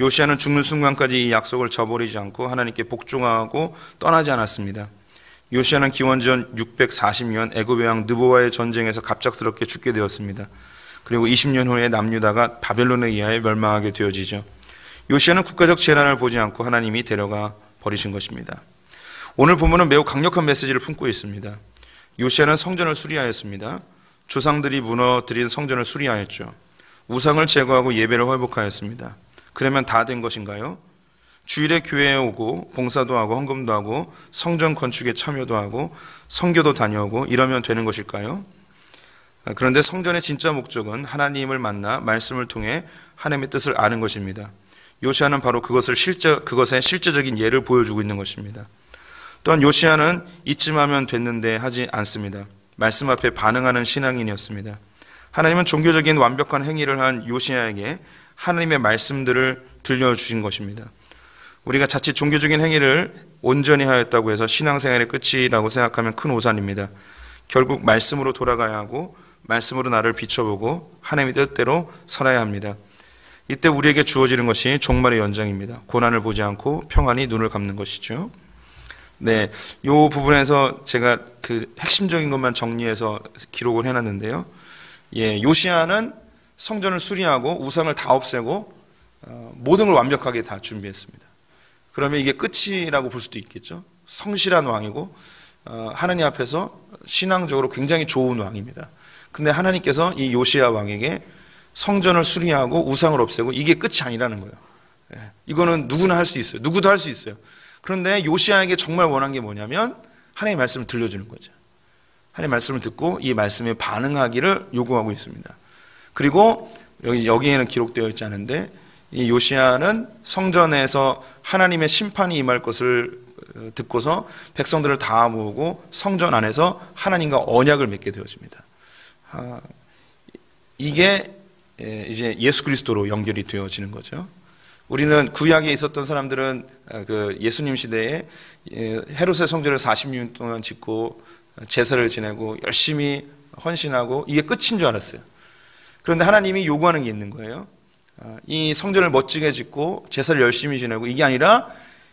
Speaker 1: 요시야는 죽는 순간까지 이 약속을 저버리지 않고 하나님께 복종하고 떠나지 않았습니다. 요시야는 기원전 640년 애굽 왕 느보와의 전쟁에서 갑작스럽게 죽게 되었습니다. 그리고 20년 후에 남유다가 바벨론에 의하여 멸망하게 되어지죠. 요시야는 국가적 재난을 보지 않고 하나님이 데려가 버리신 것입니다. 오늘 본문은 매우 강력한 메시지를 품고 있습니다. 요시야는 성전을 수리하였습니다. 조상들이 무너뜨린 성전을 수리하였죠. 우상을 제거하고 예배를 회복하였습니다. 그러면 다 된 것인가요? 주일에 교회에 오고 봉사도 하고 헌금도 하고 성전 건축에 참여도 하고 선교도 다녀오고 이러면 되는 것일까요? 그런데 성전의 진짜 목적은 하나님을 만나 말씀을 통해 하나님의 뜻을 아는 것입니다. 요시야는 바로 그것의 실제적인 예를 보여주고 있는 것입니다. 또한 요시야는 이쯤 하면 됐는데 하지 않습니다. 말씀 앞에 반응하는 신앙인이었습니다. 하나님은 종교적인 완벽한 행위를 한 요시야에게 하나님의 말씀들을 들려주신 것입니다. 우리가 자칫 종교적인 행위를 온전히 하였다고 해서 신앙생활의 끝이라고 생각하면 큰 오산입니다. 결국 말씀으로 돌아가야 하고 말씀으로 나를 비춰보고 하나님의 뜻대로 살아야 합니다. 이때 우리에게 주어지는 것이 종말의 연장입니다. 고난을 보지 않고 평안히 눈을 감는 것이죠. 네, 이 부분에서 제가 그 핵심적인 것만 정리해서 기록을 해놨는데요. 예, 요시야는 성전을 수리하고 우상을 다 없애고 모든 걸 완벽하게 다 준비했습니다. 그러면 이게 끝이라고 볼 수도 있겠죠. 성실한 왕이고 하나님 앞에서 신앙적으로 굉장히 좋은 왕입니다. 근데 하나님께서 이 요시야 왕에게 성전을 수리하고 우상을 없애고 이게 끝이 아니라는 거예요. 예, 이거는 누구나 할 수 있어요. 누구도 할 수 있어요. 그런데 요시야에게 정말 원한 게 뭐냐면 하나님의 말씀을 들려주는 거죠. 하나님의 말씀을 듣고 이 말씀에 반응하기를 요구하고 있습니다. 그리고 여기에는 기록되어 있지 않은데 이 요시야는 성전에서 하나님의 심판이 임할 것을 듣고서 백성들을 다 모으고 성전 안에서 하나님과 언약을 맺게 되어집니다. 이게 이제 예수 그리스도로 연결이 되어지는 거죠. 우리는 구약에 있었던 사람들은 그 예수님 시대에 헤롯의 성전을 40년 동안 짓고 제사를 지내고 열심히 헌신하고 이게 끝인 줄 알았어요. 그런데 하나님이 요구하는 게 있는 거예요. 이 성전을 멋지게 짓고 제사를 열심히 지내고 이게 아니라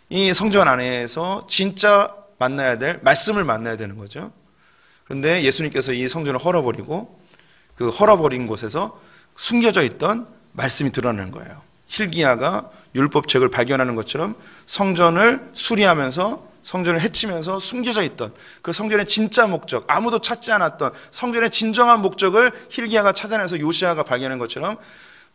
Speaker 1: 이 성전 안에서 진짜 만나야 될 말씀을 만나야 되는 거죠. 그런데 예수님께서 이 성전을 헐어버리고 그 헐어버린 곳에서 숨겨져 있던 말씀이 드러나는 거예요. hil기야가 율법책을 발견하는 것처럼 성전을 수리하면서 성전을 해치면서 숨겨져 있던 그 성전의 진짜 목적, 아무도 찾지 않았던 성전의 진정한 목적을 hil기야가 찾아내서 요시야가 발견한 것처럼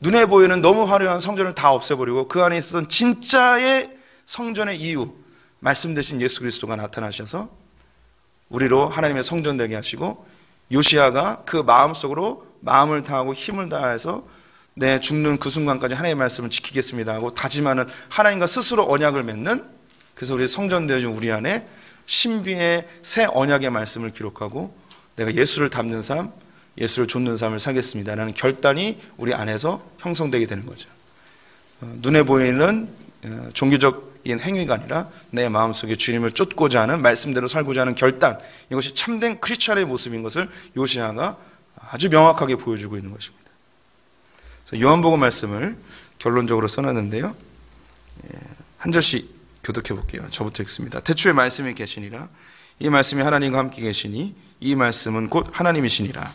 Speaker 1: 눈에 보이는 너무 화려한 성전을 다 없애버리고 그 안에 있었던 진짜의 성전의 이유, 말씀 되신 예수 그리스도가 나타나셔서 우리로 하나님의 성전 되게 하시고 요시야가 그 마음속으로 마음을 다하고 힘을 다해서 내 죽는 그 순간까지 하나님의 말씀을 지키겠습니다 하고 다짐하는 하나님과 스스로 언약을 맺는, 그래서 우리 성전 되어진 우리 안에 신비의 새 언약의 말씀을 기록하고 내가 예수를 닮는 삶, 예수를 좇는 삶을 살겠습니다라는 결단이 우리 안에서 형성되게 되는 거죠. 눈에 보이는 종교적인 행위가 아니라 내 마음속에 주님을 쫓고자 하는, 말씀대로 살고자 하는 결단, 이것이 참된 크리스찬의 모습인 것을 요시야가 아주 명확하게 보여주고 있는 것입니다. 요한복음 말씀을 결론적으로 써놨는데요, 한 절씩 교독해 볼게요. 저부터 읽습니다. 태초에 말씀이 계시니라. 이 말씀이 하나님과 함께 계시니 이 말씀은 곧 하나님이시니라.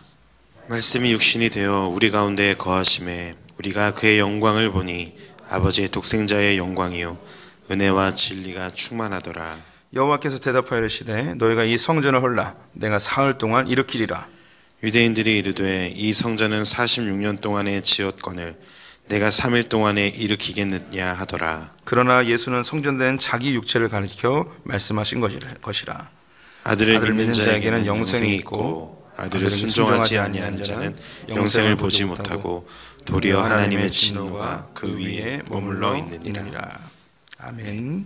Speaker 2: 말씀이 육신이 되어 우리 가운데 거하심에 우리가 그의 영광을 보니 아버지의 독생자의 영광이요 은혜와 진리가 충만하더라.
Speaker 1: 여호와께서 대답하여 이르시되 너희가 이 성전을 헐라. 내가 사흘 동안 일으키리라.
Speaker 2: 유대인들이 이르되 이 성전은 46년 동안에 지었거늘 내가 3일 동안에 일으키겠느냐 하더라.
Speaker 1: 그러나 예수는 성전된 자기 육체를 가리켜 말씀하신 것이라.
Speaker 2: 아들을 믿는 자에게는 영생이 있고 아들을 순종하지 아니하는 자는 영생을 보지 못하고 도리어 하나님의 진노가 그 위에 머물러 있느니라.
Speaker 1: 아멘.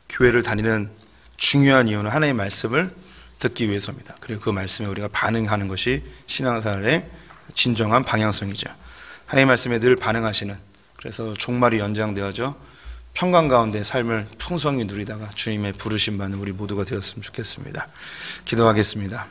Speaker 1: 교회를 다니는 중요한 이유는 하나님의 말씀을 듣기 위해서입니다. 그리고 그 말씀에 우리가 반응하는 것이 신앙생활의 진정한 방향성이죠. 하나님의 말씀에 늘 반응하시는, 그래서 종말이 연장되어져 평강 가운데 삶을 풍성히 누리다가 주님의 부르심 받는 우리 모두가 되었으면 좋겠습니다. 기도하겠습니다.